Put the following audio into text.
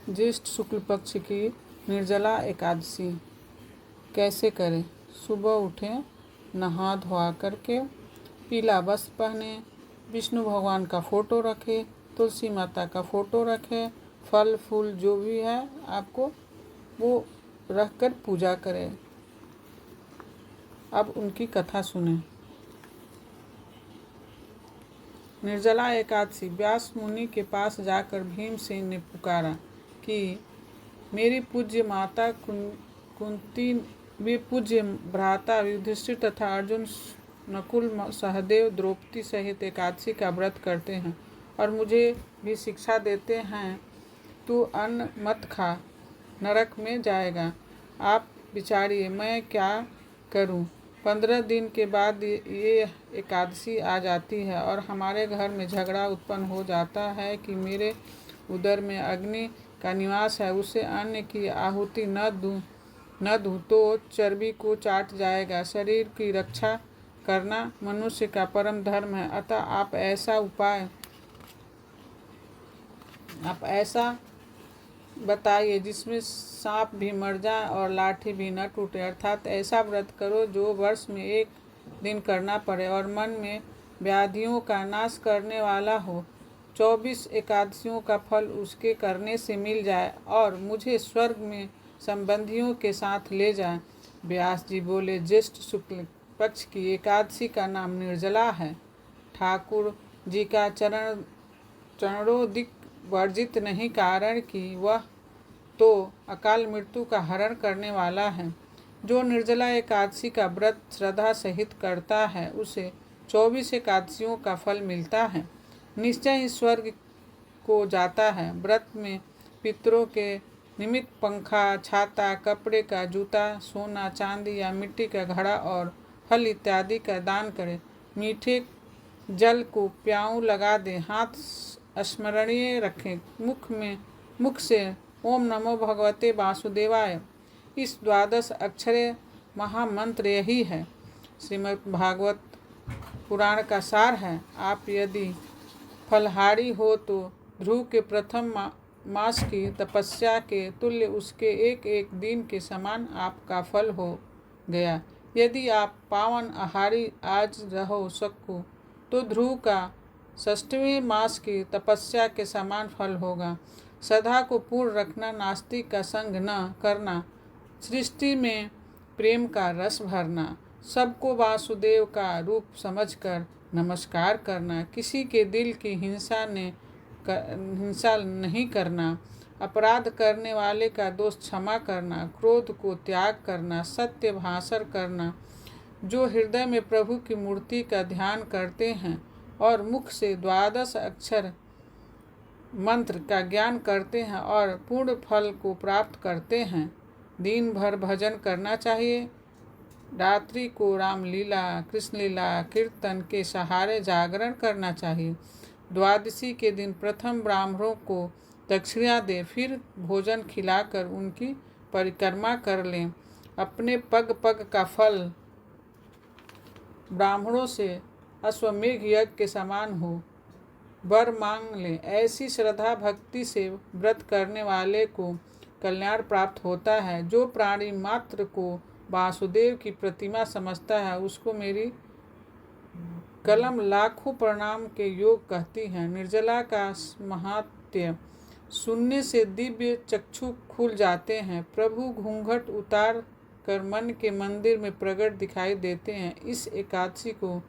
ज्येष्ठ शुक्ल पक्ष की निर्जला एकादशी कैसे करें। सुबह उठें, नहा धोआ करके पीला वस्त्र पहने, विष्णु भगवान का फ़ोटो रखें, तुलसी माता का फ़ोटो रखें, फल फूल जो भी है आपको वो रख कर पूजा करें। अब उनकी कथा सुनें। निर्जला एकादशी। व्यास मुनि के पास जाकर भीमसेन ने पुकारा कि मेरी पूज्य माता कुंती, वे पूज्य भ्राता युधिष्ठिर तथा अर्जुन, नकुल, सहदेव, द्रौपदी सहित एकादशी का व्रत करते हैं और मुझे भी शिक्षा देते हैं, तू अन्न मत खा, नरक में जाएगा। आप विचारिए मैं क्या करूं। 15 दिन के बाद ये एकादशी आ जाती है और हमारे घर में झगड़ा उत्पन्न हो जाता है कि मेरे उदर में अग्नि का निवास है, उसे अन्न की आहुति न दूं तो चर्बी को चाट जाएगा। शरीर की रक्षा करना मनुष्य का परम धर्म है, अतः आप ऐसा बताइए जिसमें सांप भी मर जाए और लाठी भी न टूटे, अर्थात ऐसा व्रत करो जो वर्ष में एक दिन करना पड़े और मन में व्याधियों का नाश करने वाला हो। 24 एकादशियों का फल उसके करने से मिल जाए और मुझे स्वर्ग में संबंधियों के साथ ले जाए। व्यास जी बोले, ज्येष्ठ शुक्ल पक्ष की एकादशी का नाम निर्जला है। ठाकुर जी का चरणोदिक वर्जित नहीं, कारण कि वह तो अकाल मृत्यु का हरण करने वाला है। जो निर्जला एकादशी का व्रत श्रद्धा सहित करता है उसे 24 एकादशियों का फल मिलता है, निश्चय ही स्वर्ग को जाता है। व्रत में पितरों के निमित्त पंखा, छाता, कपड़े का जूता, सोना, चांदी या मिट्टी का घड़ा और फल इत्यादि का दान करें। मीठे जल को प्याऊ लगा दें, हाथ स्मरणीय रखें, मुख से ओम नमो भगवते वासुदेवाय, इस 12 अक्षरे महामंत्र यही है। श्रीमद् भागवत पुराण का सार है। आप यदि फलहारी हो तो ध्रुव के प्रथम मास की तपस्या के तुल्य उसके एक एक दिन के समान आपका फल हो गया। यदि आप पावन आहारी आज रहो सको तो ध्रुव का 6वें मास की तपस्या के समान फल होगा। सदा को पूर्ण रखना, नास्तिक का संग न करना, सृष्टि में प्रेम का रस भरना, सबको वासुदेव का रूप समझकर नमस्कार करना, किसी के दिल की हिंसा नहीं करना, अपराध करने वाले का दोष क्षमा करना, क्रोध को त्याग करना, सत्य भाषण करना, जो हृदय में प्रभु की मूर्ति का ध्यान करते हैं और मुख से 12 अक्षर मंत्र का ज्ञान करते हैं और पूर्ण फल को प्राप्त करते हैं। दिन भर भजन करना चाहिए। रात्रि को रामलीला, कृष्ण लीला, कीर्तन के सहारे जागरण करना चाहिए। द्वादशी के दिन प्रथम ब्राह्मणों को दक्षिणा दें, फिर भोजन खिलाकर उनकी परिक्रमा कर लें। अपने पग पग का फल ब्राह्मणों से अश्वमेघ यज्ञ के समान हो, वर मांग लें। ऐसी श्रद्धा भक्ति से व्रत करने वाले को कल्याण प्राप्त होता है। जो प्राणी मात्र को वासुदेव की प्रतिमा समझता है उसको मेरी कलम लाखों प्रणाम के योग कहती है। निर्जला का महात्म्य सुनने से दिव्य चक्षु खुल जाते हैं। प्रभु घूंघट उतार कर मन के मंदिर में प्रकट दिखाई देते हैं। इस एकादशी को